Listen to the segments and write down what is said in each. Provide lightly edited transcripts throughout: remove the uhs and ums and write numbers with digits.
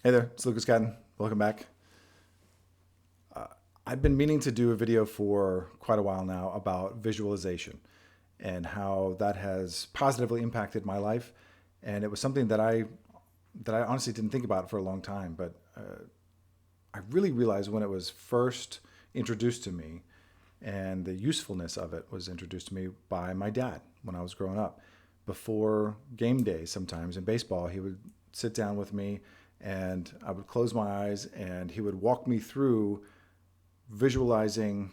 Hey there, it's Lucas Catton. Welcome back. I've been meaning to do a video for quite a while now about visualization and how that has positively impacted my life. And it was something that I honestly didn't think about for a long time, but I really realized when it was first introduced to me, and the usefulness of it was introduced to me by my dad when I was growing up. Before game day, sometimes in baseball, he would sit down with me and I would close my eyes and he would walk me through visualizing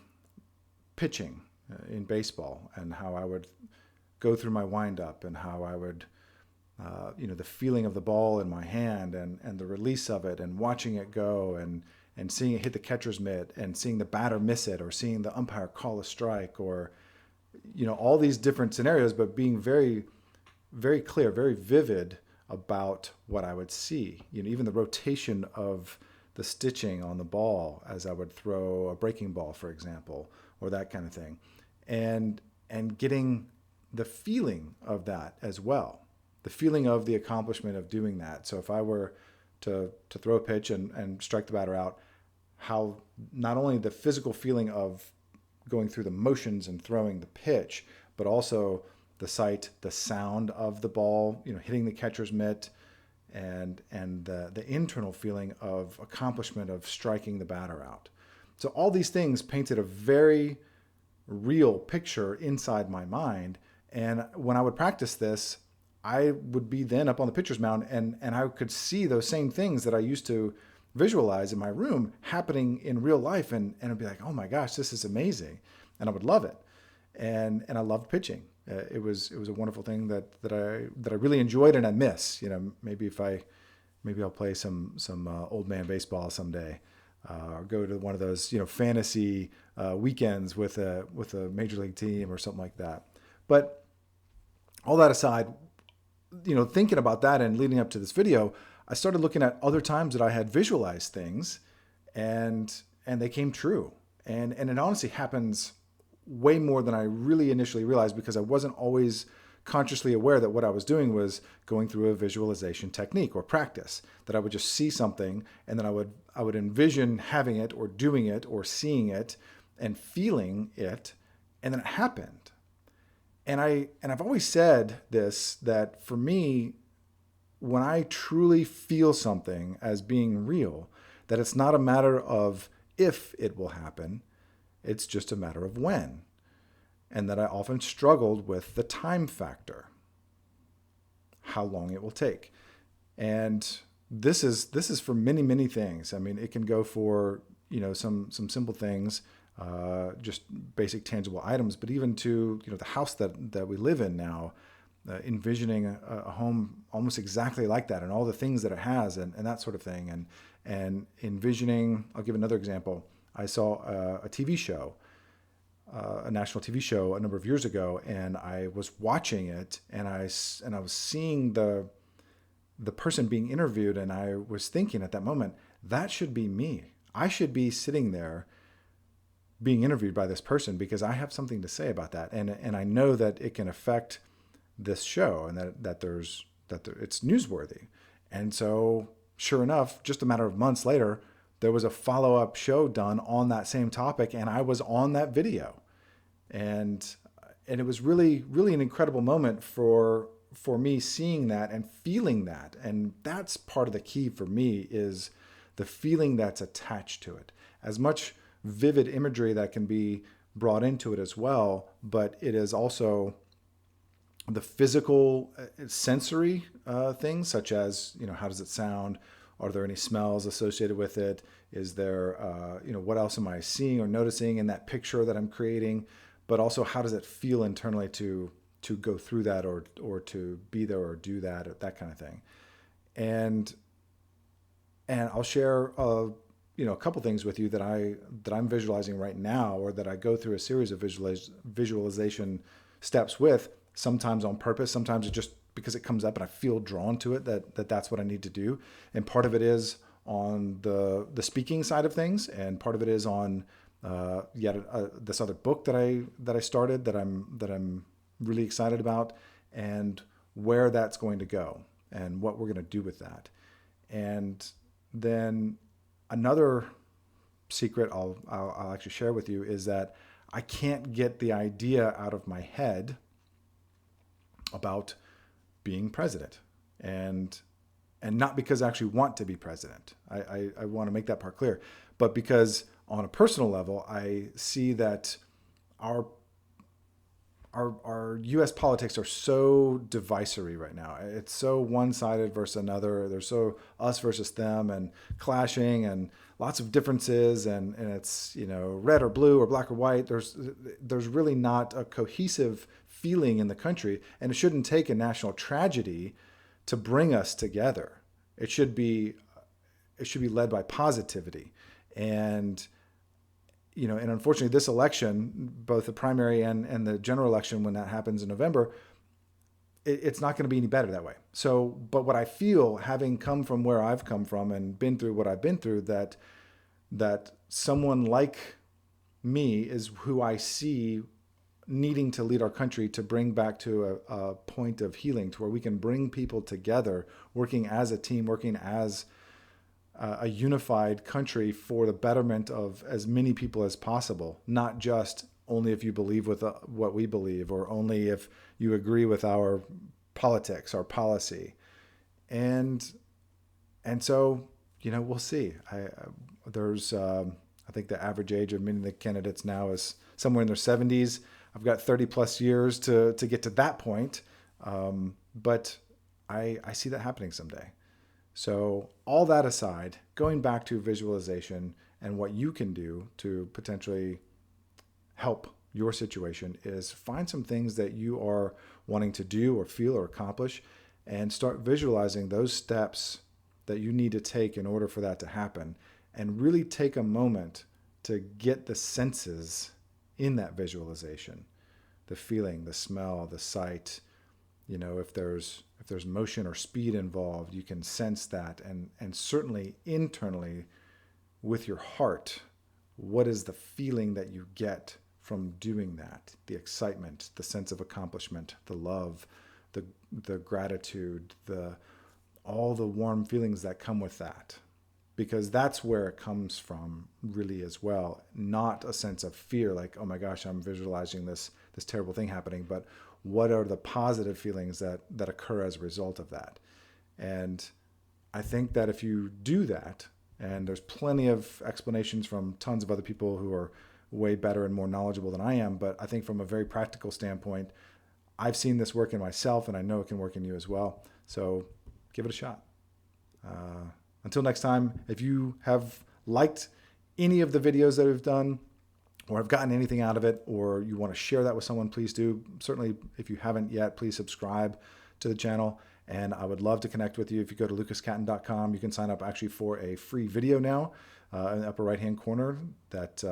pitching in baseball and how I would go through my windup and how I would, the feeling of the ball in my hand and the release of it and watching it go and seeing it hit the catcher's mitt and seeing the batter miss it or seeing the umpire call a strike or, all these different scenarios, but being very, very clear, very vivid about what I would see. Even the rotation of the stitching on the ball as I would throw a breaking ball, for example, or that kind of thing, and getting the feeling of that as well, the feeling of the accomplishment of doing that. So if I were to throw a pitch and strike the batter out, how not only the physical feeling of going through the motions and throwing the pitch, but also the sight, the sound of the ball, hitting the catcher's mitt, and the internal feeling of accomplishment of striking the batter out. So all these things painted a very real picture inside my mind. And when I would practice this, I would be then up on the pitcher's mound and I could see those same things that I used to visualize in my room happening in real life. And I'd be like, oh my gosh, this is amazing. And I would love it. And I loved pitching. It was a wonderful thing that I really enjoyed and I miss. Maybe I'll play some old man baseball someday, or go to one of those fantasy weekends with a major league team or something like that. But all that aside, thinking about that and leading up to this video, I started looking at other times that I had visualized things, and they came true. And it honestly happens way more than I really initially realized because I wasn't always consciously aware that what I was doing was going through a visualization technique or practice, that I would just see something and then I would envision having it or doing it or seeing it and feeling it, and then it happened. And I've always said this, that for me, when I truly feel something as being real, that it's not a matter of if it will happen, it's just a matter of when. And that I often struggled with the time factor, how long it will take. And this is for many, many things. I mean, it can go for, some simple things, just basic tangible items, but even to, the house that we live in now, envisioning a home almost exactly like that and all the things that it has and that sort of thing. And envisioning, I'll give another example. I saw a TV show, a national TV show a number of years ago, and I was watching it, and I was seeing the person being interviewed, and I was thinking at that moment, that should be me. I should be sitting there being interviewed by this person because I have something to say about that, and I know that it can affect this show, and it's newsworthy. And so, sure enough, just a matter of months later, there was a follow-up show done on that same topic, and I was on that video. And it was really, really an incredible moment for me seeing that and feeling that. And that's part of the key for me, is the feeling that's attached to it. As much vivid imagery that can be brought into it as well, but it is also the physical sensory things, such as, how does it sound? Are there any smells associated with it? Is there, what else am I seeing or noticing in that picture that I'm creating? But also, how does it feel internally to go through that or to be there or do that, or that kind of thing? And I'll share a couple things with you that I'm visualizing right now, or that I go through a series of visualization steps with. Sometimes on purpose, sometimes it's just because it comes up and I feel drawn to it, that's what I need to do. And part of it is on the speaking side of things, and part of it is on this other book that I started that I'm really excited about, and where that's going to go and what we're going to do with that. And then another secret I'll actually share with you is that I can't get the idea out of my head about being president, and not because I actually want to be president. I want to make that part clear, but because on a personal level, I see that our U.S. politics are so divisory right now. It's so one-sided versus another. There's so us versus them and clashing and lots of differences, and it's, red or blue or black or white. There's really not a cohesive feeling in the country, and it shouldn't take a national tragedy to bring us together. It should be led by positivity. And and unfortunately, this election, both the primary and the general election, when that happens in November, it's not going to be any better that way. So, but what I feel, having come from where I've come from and been through what I've been through, that someone like me is who I see needing to lead our country to bring back to a point of healing, to where we can bring people together, working as a team, working as a unified country for the betterment of as many people as possible, not just only if you believe with what we believe, or only if you agree with our politics, our policy. And so, we'll see. I think the average age of many of the candidates now is somewhere in their 70s. I've got 30 plus years to get to that point. But I see that happening someday. So all that aside, going back to visualization and what you can do to potentially help your situation is find some things that you are wanting to do or feel or accomplish, and start visualizing those steps that you need to take in order for that to happen, and really take a moment to get the senses in that visualization, the feeling, the smell, the sight. If there's motion or speed involved, you can sense that, and certainly internally with your heart, what is the feeling that you get from doing that? The excitement, the sense of accomplishment, the love, the gratitude, all the warm feelings that come with that. Because that's where it comes from really as well. Not a sense of fear, like, oh my gosh, I'm visualizing this terrible thing happening, but what are the positive feelings that occur as a result of that? And I think that if you do that, and there's plenty of explanations from tons of other people who are way better and more knowledgeable than I am, but I think from a very practical standpoint, I've seen this work in myself, and I know it can work in you as well. So give it a shot. Until next time, if you have liked any of the videos that we've done, or have gotten anything out of it, or you want to share that with someone, please do. Certainly, if you haven't yet, please subscribe to the channel. And I would love to connect with you. If you go to lucascatton.com, you can sign up actually for a free video now in the upper right-hand corner that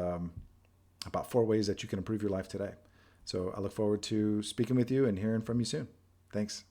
about 4 ways that you can improve your life today. So I look forward to speaking with you and hearing from you soon. Thanks.